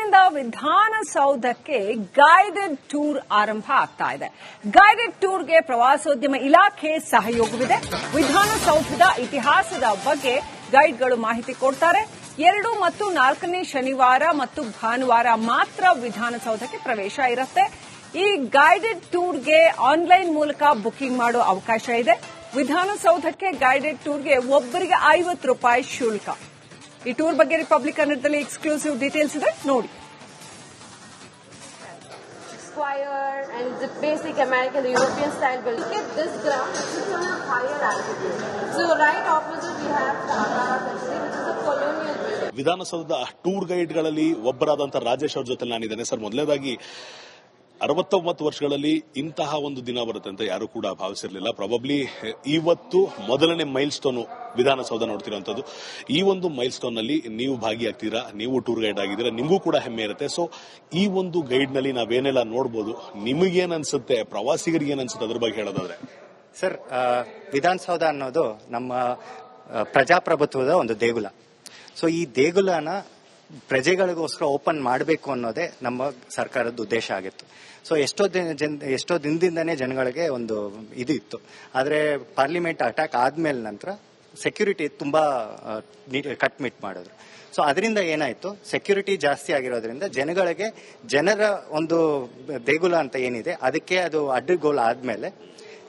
ಇವತ್ತಿನಿಂದ ವಿಧಾನಸೌಧಕ್ಕೆ guided tour ಆರಂಭ ಆಗ್ತಾ ಇದೆ. ಗೈಡೆಡ್ ಟೂರ್ಗೆ ಪ್ರವಾಸೋದ್ಯಮ ಇಲಾಖೆ ಸಹಯೋಗವಿದೆ. ವಿಧಾನಸೌಧದ ಇತಿಹಾಸದ ಬಗ್ಗೆ ಗೈಡ್ಗಳು ಮಾಹಿತಿ ಕೊಡ್ತಾರೆ. 2 ಮತ್ತು 4ನೇ ಶನಿವಾರ ಮತ್ತು ಭಾನುವಾರ ಮಾತ್ರ ವಿಧಾನಸೌಧಕ್ಕೆ ಪ್ರವೇಶ ಇರುತ್ತೆ. ಈ ಗೈಡೆಡ್ ಟೂರ್ಗೆ ಆನ್ಲೈನ್ ಮೂಲಕ ಬುಕಿಂಗ್ ಮಾಡೋ ಅವಕಾಶ ಇದೆ. ವಿಧಾನಸೌಧಕ್ಕೆ ಗೈಡೆಡ್ ಟೂರ್ಗೆ ಒಬ್ಬರಿಗೆ ₹50 ಶುಲ್ಕ. ಈ ಟೂರ್ ಬಗ್ಗೆ ರಿಪಬ್ಲಿಕ್ ಕನ್ನಡದಲ್ಲಿ ಎಕ್ಸ್ಕ್ಲೂಸಿವ್ ಡೀಟೇಲ್ಸ್ ಇದೆ, ನೋಡಿ. Square and the basic American, the European style building. Look at this ground, it's on a higher altitude. So right opposite we have Sagara Factory, which is a colonial building. ವಿಧಾನಸೌಧದ tour ಗೈಡ್ಗಳಲ್ಲಿ ಒಬ್ಬರಾದಂತಹ Rajesh ಅವ್ರ ಜೊತೆ ನಾನಿದ್ದೇನೆ. Sir, ಮೊದಲನೇದಾಗಿ 69 ವರ್ಷಗಳಲ್ಲಿ ಇಂತಹ ಒಂದು ದಿನ ಬರುತ್ತೆ ಅಂತ ಯಾರು ಕೂಡ ಭಾವಿಸಿರಲಿಲ್ಲ. ಪ್ರಾಬಬ್ಲಿ ಇವತ್ತು ಮೊದಲನೇ ಮೈಲ್ ಸ್ಟೋನ್ ವಿಧಾನಸೌಧ ನೋಡ್ತಿರುವಂತದ್ದು. ಈ ಒಂದು ಮೈಲ್ ಸ್ಟೋನ್ ನಲ್ಲಿ ನೀವು ಭಾಗಿಯಾಗ್ತೀರಾ, ನೀವು ಟೂರ್ ಗೈಡ್ ಆಗಿದ್ದೀರಾ, ನಿಮಗೂ ಕೂಡ ಹೆಮ್ಮೆ ಇರುತ್ತೆ. ಸೊ ಈ ಒಂದು ಗೈಡ್ ನಲ್ಲಿ ನಾವೇನೆಲ್ಲ ನೋಡಬಹುದು, ನಿಮಗೇನ್ ಅನ್ಸುತ್ತೆ, ಪ್ರವಾಸಿಗರಿಗೆ ಏನ್ ಅನ್ಸುತ್ತೆ, ಅದ್ರ ಬಗ್ಗೆ ಹೇಳೋದಾದ್ರೆ? ಸರ್, ವಿಧಾನಸೌಧ ಅನ್ನೋದು ನಮ್ಮ ಪ್ರಜಾಪ್ರಭುತ್ವದ ಒಂದು ದೇಗುಲ. ಸೊ ಈ ದೇಗುಲನ ಪ್ರಜೆಗಳಿಗೋಸ್ಕರ ಓಪನ್ ಮಾಡಬೇಕು ಅನ್ನೋದೇ ನಮ್ಮ ಸರ್ಕಾರದ ಉದ್ದೇಶ ಆಗಿತ್ತು. ಸೊ ಎಷ್ಟೋ ದಿನದಿಂದನೇ ಜನಗಳಿಗೆ ಒಂದು ಇದು ಇತ್ತು. ಆದರೆ ಪಾರ್ಲಿಮೆಂಟ್ ಅಟ್ಯಾಕ್ ಆದ್ಮೇಲೆ ನಂತರ ಸೆಕ್ಯೂರಿಟಿ ತುಂಬಾ ಕಟ್ಮಿಟ್ ಮಾಡಿದ್ರು. ಸೊ ಅದರಿಂದ ಏನಾಯ್ತು, ಸೆಕ್ಯೂರಿಟಿ ಜಾಸ್ತಿ ಆಗಿರೋದ್ರಿಂದ ಜನರ ಒಂದು ದೇಗುಲ ಅಂತ ಏನಿದೆ ಅದಕ್ಕೆ ಅದು ಅಡ್ಡಗೋಲು ಆದ್ಮೇಲೆ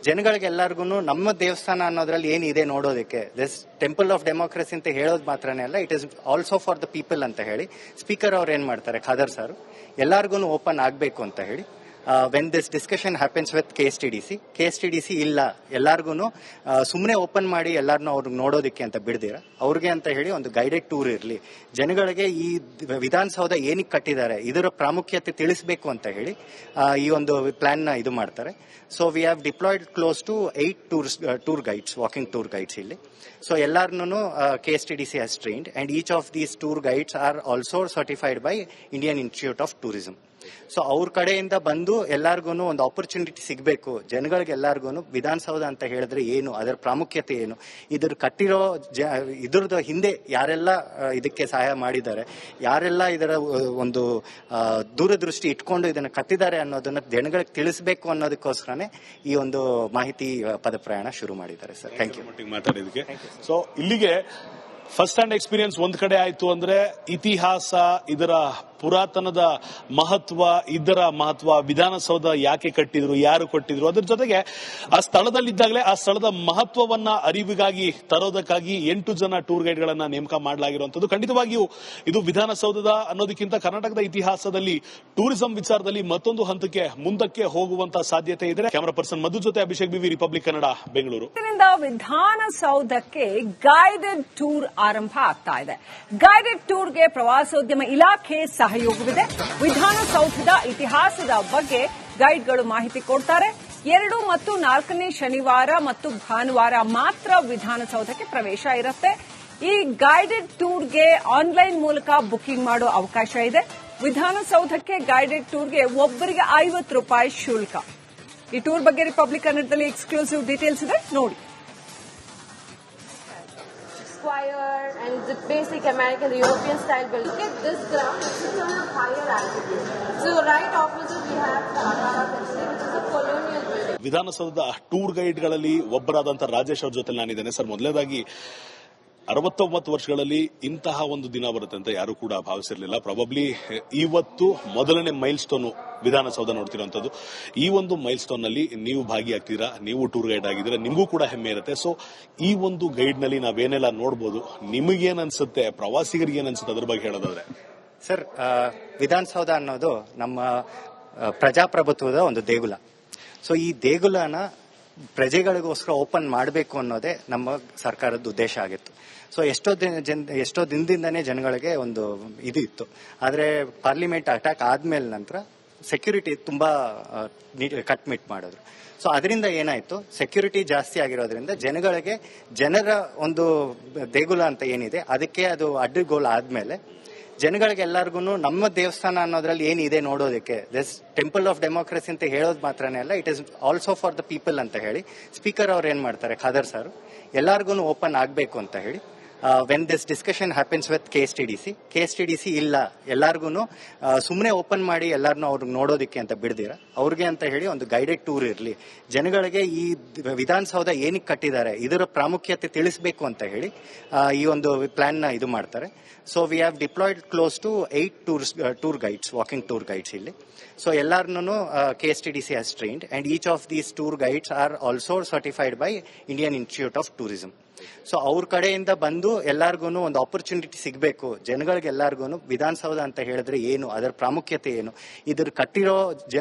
ಜನಗಳಿಗೆಲ್ಲರಿಗೂ ನಮ್ಮ ದೇವಸ್ಥಾನ ಅನ್ನೋದ್ರಲ್ಲಿ ಏನಿದೆ ನೋಡೋದಕ್ಕೆ, ದಿಸ್ ಟೆಂಪಲ್ ಆಫ್ ಡೆಮೋಕ್ರಸಿ ಅಂತ ಹೇಳೋದು ಮಾತ್ರನೇ ಅಲ್ಲ, it is also for the people ಅಂತ ಹೇಳಿ ಸ್ಪೀಕರ್ ಅವ್ರು ಏನ್ ಮಾಡ್ತಾರೆ, ಖಾದರ್ ಸರ್, ಎಲ್ಲಾರ್ಗು ಓಪನ್ ಆಗಬೇಕು ಅಂತ ಹೇಳಿ when this discussion happens with KSTDC ಇಲ್ಲ, ಎಲ್ಲಾರ್ಗು ಸುಮ್ಮನೆ ಓಪನ್ ಮಾಡಿ ಎಲ್ಲಾರನ್ನೂ ಅವ್ರಿಗೆ ನೋಡೋದಕ್ಕೆ ಅಂತ ಬಿಡ್ದಿರ, ಅವ್ರಿಗೆ ಅಂತ ಹೇಳಿ ಒಂದು ಗೈಡೆಡ್ ಟೂರ್ ಇರಲಿ, ಜನಗಳಿಗೆ ಈ ವಿಧಾನಸೌಧ ಏನಕ್ಕೆ ಕಟ್ಟಿದ್ದಾರೆ ಇದರ ಪ್ರಾಮುಖ್ಯತೆ ತಿಳಿಸಬೇಕು ಅಂತ ಹೇಳಿ ಈ ಒಂದು ಪ್ಲಾನ್ ನ ಇದು ಮಾಡ್ತಾರೆ. So we have deployed close to 8 tour guides, walking tour guides ಇಲ್ಲಿ. ಸೊ ಎಲ್ಲಾರನ್ನೂ KSTDC has trained and each of these tour guides are also certified by Indian Institute of Tourism. So ಅವ್ರ ಕಡೆಯಿಂದ ಬಂದು ಎಲ್ಲಾರ್ಗು ಒಂದು ಆಪರ್ಚುನಿಟಿ ಸಿಗಬೇಕು, ಜನಗಳಿಗೆ ಎಲ್ಲಾರ್ಗು ವಿಧಾನಸೌಧ ಅಂತ ಹೇಳಿದ್ರೆ ಏನು, ಅದರ ಪ್ರಾಮುಖ್ಯತೆ ಏನು, ಇದ್ರದ್ದು ಹಿಂದೆ ಯಾರೆಲ್ಲ ಇದಕ್ಕೆ ಸಹಾಯ ಮಾಡಿದ್ದಾರೆ, ಯಾರೆಲ್ಲ ಇದರ ಒಂದು ದೂರದೃಷ್ಟಿ ಇಟ್ಕೊಂಡು ಇದನ್ನ ಕಟ್ಟಿದ್ದಾರೆ ಅನ್ನೋದನ್ನ ಜನಗಳಿಗೆ ತಿಳಿಸಬೇಕು ಅನ್ನೋದಕ್ಕೋಸ್ಕರನೇ ಈ ಒಂದು ಮಾಹಿತಿ ಪದಪ್ರಯಾಣ ಶುರು ಮಾಡಿದ್ದಾರೆ. ಸರ್, ಥ್ಯಾಂಕ್ ಯು ಮಾತಾಡಿದಕ್ಕೆ. ಸೊ ಇಲ್ಲಿಗೆ ಫಸ್ಟ್ ಹ್ಯಾಂಡ್ ಎಕ್ಸ್ಪೀರಿಯನ್ಸ್ ಒಂದ್ ಕಡೆ ಆಯ್ತು ಅಂದ್ರೆ, ಇತಿಹಾಸ, ಇದರ ಪುರಾತನದ ಮಹತ್ವ, ಇದರ ಮಹತ್ವ, ವಿಧಾನಸೌಧ ಯಾಕೆ ಕಟ್ಟಿದ್ರು, ಯಾರು ಕಟ್ಟಿದ್ರು, ಅದ್ರ ಜೊತೆಗೆ ಆ ಸ್ಥಳದಲ್ಲಿದ್ದಾಗಲೇ ಆ ಸ್ಥಳದ ಮಹತ್ವವನ್ನ ಅರಿವಿಗಾಗಿ ತರೋದಕ್ಕಾಗಿ 8 ಜನ ಟೂರ್ ಗೈಡ್ ಗಳನ್ನ ನೇಮಕ ಮಾಡಲಾಗಿರುವಂತದ್ದು. ಖಂಡಿತವಾಗಿಯೂ ಇದು ವಿಧಾನಸೌಧದ ಅನ್ನೋದಕ್ಕಿಂತ ಕರ್ನಾಟಕದ ಇತಿಹಾಸದಲ್ಲಿ ಟೂರಿಸಂ ವಿಚಾರದಲ್ಲಿ ಮತ್ತೊಂದು ಹಂತಕ್ಕೆ ಮುಂದಕ್ಕೆ ಹೋಗುವಂತ ಸಾಧ್ಯತೆ ಇದೆ. ಕ್ಯಾಮರಾ ಪರ್ಸನ್ ಮಧು ಜೊತೆ ಅಭಿಷೇಕ್ ಬಿವಿ, ರಿಪಬ್ಲಿಕ್ ಕನ್ನಡ, ಬೆಂಗಳೂರು. ವಿಧಾನಸೌಧಕ್ಕೆ ಗೈಡೆಡ್ ಟೂರ್ ಆರಂಭ ಆಗ್ತಾ ಇದೆ. ಗೈಡೆಡ್ ಟೂರ್ಗೆ ಪ್ರವಾಸೋದ್ಯಮ ಇಲಾಖೆ ಸಹಯೋಗವಿದೆ. ವಿಧಾನಸೌಧದ ಇತಿಹಾಸದ ಬಗ್ಗೆ ಗೈಡ್ಗಳು ಮಾಹಿತಿ ಕೊಡ್ತಾರೆ. 2 ಮತ್ತು 4ನೇ ಶನಿವಾರ ಮತ್ತು ಭಾನುವಾರ ಮಾತ್ರ ವಿಧಾನಸೌಧಕ್ಕೆ ಪ್ರವೇಶ ಇರುತ್ತೆ. ಈ ಗೈಡೆಡ್ ಟೂರ್ಗೆ ಆನ್ಲೈನ್ ಮೂಲಕ ಬುಕಿಂಗ್ ಮಾಡೋ ಅವಕಾಶ ಇದೆ. ವಿಧಾನಸೌಧಕ್ಕೆ ಗೈಡೆಡ್ ಟೂರ್ಗೆ ಒಬ್ಬರಿಗೆ ₹50 ಶುಲ್ಕ. ಈ ಟೂರ್ ಬಗ್ಗೆ ರಿಪಬ್ಲಿಕ್ ಕನ್ನಡದಲ್ಲಿ ಎಕ್ಸ್ಕ್ಲೂಸಿವ್ ಡೀಟೇಲ್ಸ್ ಇದೆ, ನೋಡಿ. Square and the basic American, the European style building. Look at this ground, it's on a higher altitude. So right opposite we have Sagara Factory, which is a colonial building. ವಿಧಾನಸೌಧದ tour ಗೈಡ್ಗಳಲ್ಲಿ ಒಬ್ಬರಾದಂತಹ Rajesh ಅವ್ರ ಜೊತೆ ನಾನಿದ್ದೇನೆ. Sir, ಮೊದಲನೇದಾಗಿ 69 ವರ್ಷಗಳಲ್ಲಿ ಇಂತಹ ಒಂದು ದಿನ ಬರುತ್ತೆ ಅಂತ ಯಾರು ಕೂಡ ಭಾವಿಸಿರಲಿಲ್ಲ. ಪ್ರಾಬಬ್ಲಿ ಇವತ್ತು ಮೊದಲನೇ ಮೈಲ್ ಸ್ಟೋನ್ ವಿಧಾನಸೌಧ ನೋಡ್ತಿರುವಂತದ್ದು. ಈ ಒಂದು ಮೈಲ್ ಸ್ಟೋನ್ ನಲ್ಲಿ ನೀವು ಭಾಗಿಯಾಗ್ತೀರಾ, ನೀವು ಟೂರ್ ಗೈಡ್ ಆಗಿದ್ದೀರಾ, ನಿಮಗೂ ಕೂಡ ಹೆಮ್ಮೆ ಇರುತ್ತೆ. ಸೊ ಈ ಒಂದು ಗೈಡ್ ನಲ್ಲಿ ನಾವೇನೆಲ್ಲ ನೋಡಬಹುದು, ನಿಮಗೇನ್ ಅನ್ಸುತ್ತೆ, ಪ್ರವಾಸಿಗರಿಗೆ ಏನ್ ಅನ್ಸುತ್ತೆ, ಅದ್ರ ಬಗ್ಗೆ ಹೇಳೋದಾದ್ರೆ? ಸರ್, ವಿಧಾನಸೌಧ ಅನ್ನೋದು ನಮ್ಮ ಪ್ರಜಾಪ್ರಭುತ್ವದ ಒಂದು ದೇಗುಲ. ಸೊ ಈ ದೇಗುಲನ ಪ್ರಜೆಗಳಿಗೋಸ್ಕರ ಓಪನ್ ಮಾಡಬೇಕು ಅನ್ನೋದೇ ನಮ್ಮ ಸರ್ಕಾರದ ಉದ್ದೇಶ ಆಗಿತ್ತು. ಸೊ ಎಷ್ಟೋ ದಿನದಿಂದನೇ ಜನಗಳಿಗೆ ಒಂದು ಇದು ಇತ್ತು. ಆದರೆ ಪಾರ್ಲಿಮೆಂಟ್ ಅಟ್ಯಾಕ್ ಆದ್ಮೇಲೆ ನಂತರ ಸೆಕ್ಯೂರಿಟಿ ತುಂಬಾ ಕಟ್ಮಿಟ್ ಮಾಡಿದ್ರು. ಸೊ ಅದರಿಂದ ಏನಾಯ್ತು, ಸೆಕ್ಯೂರಿಟಿ ಜಾಸ್ತಿ ಆಗಿರೋದ್ರಿಂದ ಜನರ ಒಂದು ದೇಗುಲ ಅಂತ ಏನಿದೆ ಅದಕ್ಕೆ ಅದು ಅಡ್ಡಗೋಲು ಆದ್ಮೇಲೆ ಜನಗಳಿಗೆಲ್ಲರಿಗೂ ನಮ್ಮ ದೇವಸ್ಥಾನ ಅನ್ನೋದ್ರಲ್ಲಿ ಏನಿದೆ ನೋಡೋದಕ್ಕೆ, ದಿಸ್ ಟೆಂಪಲ್ ಆಫ್ ಡೆಮೋಕ್ರಸಿ ಅಂತ ಹೇಳೋದು ಮಾತ್ರನೇ ಅಲ್ಲ, it is also for the people ಅಂತ ಹೇಳಿ ಸ್ಪೀಕರ್ ಅವ್ರು ಏನ್ ಮಾಡ್ತಾರೆ, ಖಾದರ್ ಸರ್, ಎಲ್ಲಾರ್ಗು ಓಪನ್ ಆಗಬೇಕು ಅಂತ ಹೇಳಿ when this discussion happens with KSTDC ಇಲ್ಲ ಎಲ್ಲಾರ್ಗು ಸುಮ್ಮನೆ ಓಪನ್ ಮಾಡಿ ಎಲ್ಲಾರನ್ನೂ ಅವ್ರಿಗೆ ನೋಡೋದಕ್ಕೆ ಅಂತ ಬಿಡ್ದಿರ ಅವ್ರಿಗೆ ಅಂತ ಹೇಳಿ ಒಂದು ಗೈಡೆಡ್ ಟೂರ್ ಇರಲಿ, ಜನಗಳಿಗೆ ಈ ವಿಧಾನಸೌಧ ಏನಕ್ಕೆ ಕಟ್ಟಿದ್ದಾರೆ ಇದರ ಪ್ರಾಮುಖ್ಯತೆ ತಿಳಿಸಬೇಕು ಅಂತ ಹೇಳಿ ಈ ಒಂದು ಪ್ಲಾನ್ ನ ಇದು ಮಾಡ್ತಾರೆ. So we have deployed close to 8 tour guides, walking tour guides ಇಲ್ಲಿ. ಸೊ ಎಲ್ಲಾರನ್ನೂ KSTDC has trained and each of these tour guides are also certified by Indian Institute of Tourism. So ಅವ್ರ ಕಡೆಯಿಂದ ಬಂದು ಎಲ್ಲಾರ್ಗು ಒಂದು ಆಪರ್ಚುನಿಟಿ ಸಿಗಬೇಕು, ಜನಗಳಿಗೆ ಎಲ್ಲಾರ್ಗು ವಿಧಾನಸೌಧ ಅಂತ ಹೇಳಿದ್ರೆ ಏನು, ಅದರ ಪ್ರಾಮುಖ್ಯತೆ ಏನು, ಇದ್ರ ಕಟ್ಟಿರೋ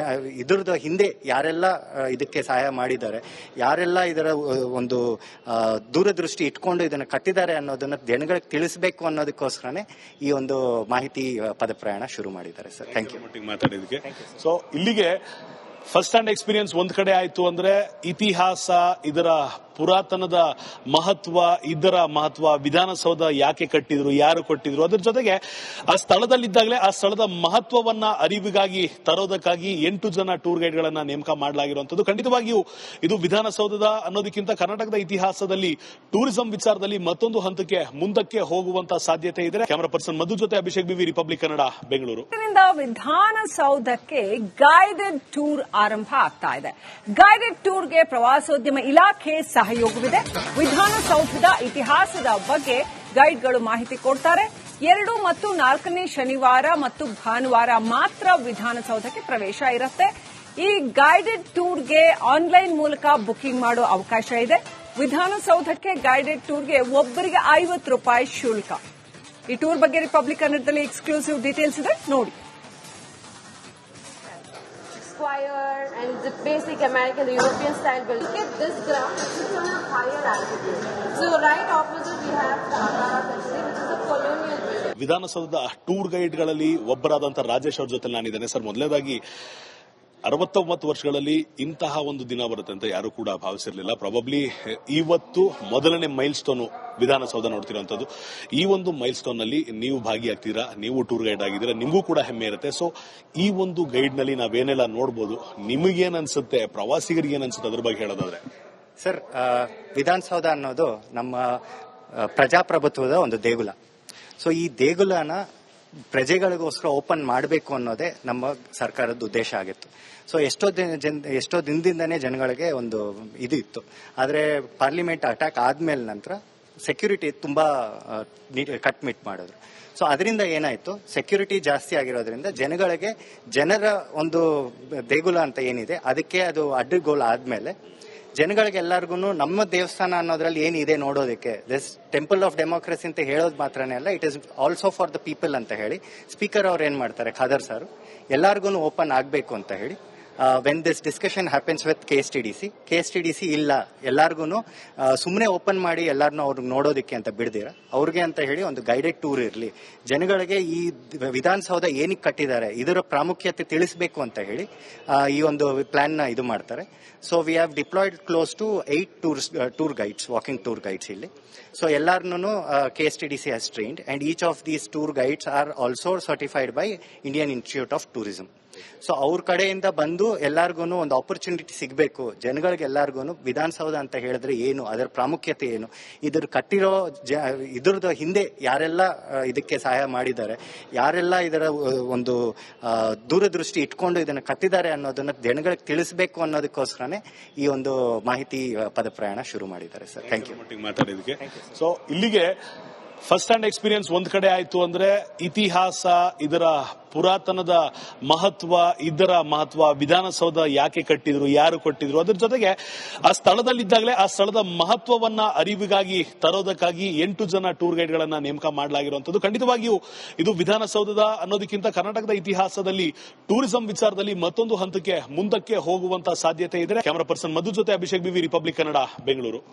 ಇದ್ರದ್ದು ಹಿಂದೆ ಯಾರೆಲ್ಲ ಇದಕ್ಕೆ ಸಹಾಯ ಮಾಡಿದ್ದಾರೆ, ಯಾರೆಲ್ಲ ಇದರ ಒಂದು ದೂರದೃಷ್ಟಿ ಇಟ್ಕೊಂಡು ಇದನ್ನ ಕಟ್ಟಿದ್ದಾರೆ ಅನ್ನೋದನ್ನ ಜನಗಳಿಗೆ ತಿಳಿಸಬೇಕು ಅನ್ನೋದಕ್ಕೋಸ್ಕರನೇ ಈ ಒಂದು ಮಾಹಿತಿ ಪದಪ್ರಯಾಣ ಶುರು ಮಾಡಿದ್ದಾರೆ ಸರ್. ಥ್ಯಾಂಕ್ ಯು ಮಾತಾಡಿದಕ್ಕೆ. ಸೊ ಇಲ್ಲಿಗೆ ಫಸ್ಟ್ ಹ್ಯಾಂಡ್ ಎಕ್ಸ್ಪೀರಿಯನ್ಸ್ ಒಂದ್ ಕಡೆ ಆಯ್ತು ಅಂದ್ರೆ ಇತಿಹಾಸ, ಇದರ ಪುರಾತನದ ಮಹತ್ವ, ವಿಧಾನಸೌಧ ಯಾಕೆ ಕಟ್ಟಿದ್ರು, ಯಾರು ಕಟ್ಟಿದ್ರು, ಅದ್ರ ಜೊತೆಗೆ ಆ ಸ್ಥಳದಲ್ಲಿದ್ದಾಗಲೇ ಆ ಸ್ಥಳದ ಮಹತ್ವವನ್ನ ಅರಿವಿಗಾಗಿ ತರೋದಕ್ಕಾಗಿ 8 ಜನ ಟೂರ್ ಗೈಡ್ ಗಳನ್ನ ನೇಮಕ ಮಾಡಲಾಗಿರುವಂತದ್ದು. ಖಂಡಿತವಾಗಿಯೂ ಇದು ವಿಧಾನಸೌಧದ ಅನ್ನೋದಕ್ಕಿಂತ ಕರ್ನಾಟಕದ ಇತಿಹಾಸದಲ್ಲಿ ಟೂರಿಸಂ ವಿಚಾರದಲ್ಲಿ ಮತ್ತೊಂದು ಹಂತಕ್ಕೆ ಮುಂದಕ್ಕೆ ಹೋಗುವಂತ ಸಾಧ್ಯತೆ ಇದೆ. ಕ್ಯಾಮರಾ ಪರ್ಸನ್ ಮಧು ಜೊತೆ ಅಭಿಷೇಕ್ ಬಿವಿ, ರಿಪಬ್ಲಿಕ್ ಕನ್ನಡ, ಬೆಂಗಳೂರು. ವಿಧಾನಸೌಧಕ್ಕೆ ಗೈಡೆಡ್ ಟೂರ್ ಆರಂಭ ಆಗ್ತಾ ಇದೆ. ಗೈಡೆಡ್ ಟೂರ್ಗೆ ಪ್ರವಾಸೋದ್ಯಮ ಇಲಾಖೆ ಸಹಯೋಗವಿದೆ. ವಿಧಾನಸೌಧದ ಇತಿಹಾಸದ ಬಗ್ಗೆ ಗೈಡ್ಗಳು ಮಾಹಿತಿ ಕೊಡ್ತಾರೆ. 2 ಮತ್ತು 4ನೇ ಶನಿವಾರ ಮತ್ತು ಭಾನುವಾರ ಮಾತ್ರ ವಿಧಾನಸೌಧಕ್ಕೆ ಪ್ರವೇಶ ಇರುತ್ತೆ. ಈ ಗೈಡೆಡ್ ಟೂರ್ಗೆ ಆನ್ಲೈನ್ ಮೂಲಕ ಬುಕಿಂಗ್ ಮಾಡೋ ಅವಕಾಶ ಇದೆ. ವಿಧಾನಸೌಧಕ್ಕೆ ಗೈಡೆಡ್ ಟೂರ್ಗೆ ಒಬ್ಬರಿಗೆ ₹50 ಶುಲ್ಕ. ಈ ಟೂರ್ ಬಗ್ಗೆ ರಿಪಬ್ಲಿಕ್ ಕನ್ನಡದಲ್ಲಿ ಎಕ್ಸ್ಕ್ಲೂಸಿವ್ ಡೀಟೇಲ್ಸ್ ಇದೆ, ನೋಡಿ. Square and the basic American, the European style building. Look at this ground, this is on a higher altitude. So right opposite we have the Agara Factory, which is a colonial building. ವಿಧಾನಸೌಧದ tour ಗೈಡ್ಗಳಲ್ಲಿ ಒಬ್ಬರಾದಂತಹ Rajesh ಅವ್ರ ಜೊತೆ ನಾನಿದ್ದೇನೆ. Sir, ಮೊದಲನೇದಾಗಿ 69 ವರ್ಷಗಳಲ್ಲಿ ಇಂತಹ ಒಂದು ದಿನ ಬರುತ್ತೆ ಅಂತ ಯಾರು ಕೂಡ ಭಾವಿಸಿರಲಿಲ್ಲ. ಪ್ರಾಬಬ್ಲಿ ಇವತ್ತು ಮೊದಲನೇ ಮೈಲ್ ಸ್ಟೋನ್ ವಿಧಾನಸೌಧ ನೋಡ್ತಿರೋಂಥದ್ದು. ಈ ಒಂದು ಮೈಲ್ ಸ್ಟೋನ್ ನಲ್ಲಿ ನೀವು ಭಾಗಿಯಾಗ್ತೀರಾ, ನೀವು ಟೂರ್ ಗೈಡ್ ಆಗಿದ್ದೀರಾ, ನಿಮಗೂ ಕೂಡ ಹೆಮ್ಮೆ ಇರುತ್ತೆ. ಸೊ ಈ ಒಂದು ಗೈಡ್ ನಲ್ಲಿ ನಾವೇನೆಲ್ಲ ನೋಡಬಹುದು, ನಿಮಗೇನ್ ಅನ್ಸುತ್ತೆ, ಪ್ರವಾಸಿಗರಿಗೆ ಏನ್ ಅನ್ಸುತ್ತೆ, ಅದ್ರ ಬಗ್ಗೆ ಹೇಳೋದಾದ್ರೆ? ಸರ್, ವಿಧಾನಸೌಧ ಅನ್ನೋದು ನಮ್ಮ ಪ್ರಜಾಪ್ರಭುತ್ವದ ಒಂದು ದೇಗುಲ. ಸೊ ಈ ದೇಗುಲನ ಪ್ರಜೆಗಳಿಗೋಸ್ಕರ ಓಪನ್ ಮಾಡಬೇಕು ಅನ್ನೋದೇ ನಮ್ಮ ಸರ್ಕಾರದ ಉದ್ದೇಶ ಆಗಿತ್ತು. ಸೊ ಎಷ್ಟೋ ದಿನದಿಂದನೇ ಜನಗಳಿಗೆ ಒಂದು ಇದು ಇತ್ತು. ಆದರೆ ಪಾರ್ಲಿಮೆಂಟ್ ಅಟ್ಯಾಕ್ ಆದ್ಮೇಲೆ ನಂತರ ಸೆಕ್ಯೂರಿಟಿ ತುಂಬಾ ಕಟ್ಮಿಟ್ ಮಾಡಿದ್ರು. ಸೊ ಅದರಿಂದ ಏನಾಯ್ತು, ಸೆಕ್ಯೂರಿಟಿ ಜಾಸ್ತಿ ಆಗಿರೋದ್ರಿಂದ ಜನರ ಒಂದು ದೇಗುಲ ಅಂತ ಏನಿದೆ ಅದಕ್ಕೆ ಅದು ಅಡ್ಡಗೋಲು ಆದ್ಮೇಲೆ ಜನಗಳಿಗೆ ಎಲ್ಲರಿಗೂ ನಮ್ಮ ದೇವಸ್ಥಾನ ಅನ್ನೋದ್ರಲ್ಲಿ ಏನಿದೆ ನೋಡೋದಕ್ಕೆ, ದಿಸ್ ಟೆಂಪಲ್ ಆಫ್ ಡೆಮೋಕ್ರಸಿ ಅಂತ ಹೇಳೋದು ಮಾತ್ರನೇ ಅಲ್ಲ, it is also for the people ಅಂತ ಹೇಳಿ ಸ್ಪೀಕರ್ ಅವ್ರು ಏನ್ ಮಾಡ್ತಾರೆ, ಖಾದರ್ ಸರ್, ಎಲ್ಲಾರ್ಗು ಓಪನ್ ಆಗಬೇಕು ಅಂತ ಹೇಳಿ when this discussion happens with KSTDC ಇಲ್ಲ ಎಲ್ಲಾರ್ಗು ಸುಮ್ಮನೆ ಓಪನ್ ಮಾಡಿ ಎಲ್ಲಾರನ್ನೂ ಅವ್ರಿಗೆ ನೋಡೋದಕ್ಕೆ ಅಂತ ಬಿಡ್ದಿರ ಅವ್ರಿಗೆ ಅಂತ ಹೇಳಿ ಒಂದು ಗೈಡೆಡ್ ಟೂರ್ ಇರಲಿ, ಜನಗಳಿಗೆ ಈ ವಿಧಾನಸೌಧ ಏನಕ್ಕೆ ಕಟ್ಟಿದ್ದಾರೆ ಇದರ ಪ್ರಾಮುಖ್ಯತೆ ತಿಳಿಸಬೇಕು ಅಂತ ಹೇಳಿ ಈ ಒಂದು ಪ್ಲಾನ್ ನ ಇದು ಮಾಡ್ತಾರೆ. So we have deployed close to 8 tour guides, walking tour guides ಇಲ್ಲಿ. ಸೊ ಎಲ್ಲಾರನ್ನೂ KSTDC has trained and each of these tour guides are also certified by Indian Institute of Tourism. So ಅವ್ರ ಕಡೆಯಿಂದ ಬಂದು ಎಲ್ಲಾರ್ಗು ಒಂದು ಆಪರ್ಚುನಿಟಿ ಸಿಗಬೇಕು, ಜನಗಳಿಗೆ ಎಲ್ಲಾರ್ಗು ವಿಧಾನಸೌಧ ಅಂತ ಹೇಳಿದ್ರೆ ಏನು, ಅದರ ಪ್ರಾಮುಖ್ಯತೆ ಏನು, ಇದ್ರ ಕಟ್ಟಿರೋ ಇದ್ರದ್ದು ಹಿಂದೆ ಯಾರೆಲ್ಲ ಇದಕ್ಕೆ ಸಹಾಯ ಮಾಡಿದ್ದಾರೆ, ಯಾರೆಲ್ಲ ಇದರ ಒಂದು ದೂರದೃಷ್ಟಿ ಇಟ್ಕೊಂಡು ಇದನ್ನ ಕಟ್ಟಿದ್ದಾರೆ ಅನ್ನೋದನ್ನ ಜನಗಳಿಗೆ ತಿಳಿಸಬೇಕು ಅನ್ನೋದಕ್ಕೋಸ್ಕರನೇ ಈ ಒಂದು ಮಾಹಿತಿ ಪದಪ್ರಯಾಣ ಶುರು ಮಾಡಿದ್ದಾರೆ ಸರ್. ಥ್ಯಾಂಕ್ ಯು ಮಾತಾಡಿದಕ್ಕೆ. ಸೊ ಇಲ್ಲಿಗೆ ಫಸ್ಟ್ ಹ್ಯಾಂಡ್ ಎಕ್ಸ್ಪೀರಿಯನ್ಸ್ ಒಂದ್ ಕಡೆ ಆಯ್ತು ಅಂದ್ರೆ ಇತಿಹಾಸ, ಇದರ ಪುರಾತನದ ಮಹತ್ವ, ವಿಧಾನಸೌಧ ಯಾಕೆ ಕಟ್ಟಿದ್ರು, ಯಾರು ಕಟ್ಟಿದ್ರು, ಅದ್ರ ಜೊತೆಗೆ ಆ ಸ್ಥಳದಲ್ಲಿದ್ದಾಗಲೇ ಆ ಸ್ಥಳದ ಮಹತ್ವವನ್ನ ಅರಿವಿಗಾಗಿ ತರೋದಕ್ಕಾಗಿ 8 ಜನ ಟೂರ್ ಗೈಡ್ ಗಳನ್ನ ನೇಮಕ ಮಾಡಲಾಗಿರುವಂತದ್ದು. ಖಂಡಿತವಾಗಿಯೂ ಇದು ವಿಧಾನಸೌಧದ ಅನ್ನೋದಕ್ಕಿಂತ ಕರ್ನಾಟಕದ ಇತಿಹಾಸದಲ್ಲಿ ಟೂರಿಸಂ ವಿಚಾರದಲ್ಲಿ ಮತ್ತೊಂದು ಹಂತಕ್ಕೆ ಮುಂದಕ್ಕೆ ಹೋಗುವಂತ ಸಾಧ್ಯತೆ ಇದೆ. ಕ್ಯಾಮರಾ ಪರ್ಸನ್ ಮಧು ಜೊತೆ ಅಭಿಷೇಕ್ ಬಿವಿ, ರಿಪಬ್ಲಿಕ್ ಕನ್ನಡ, ಬೆಂಗಳೂರು.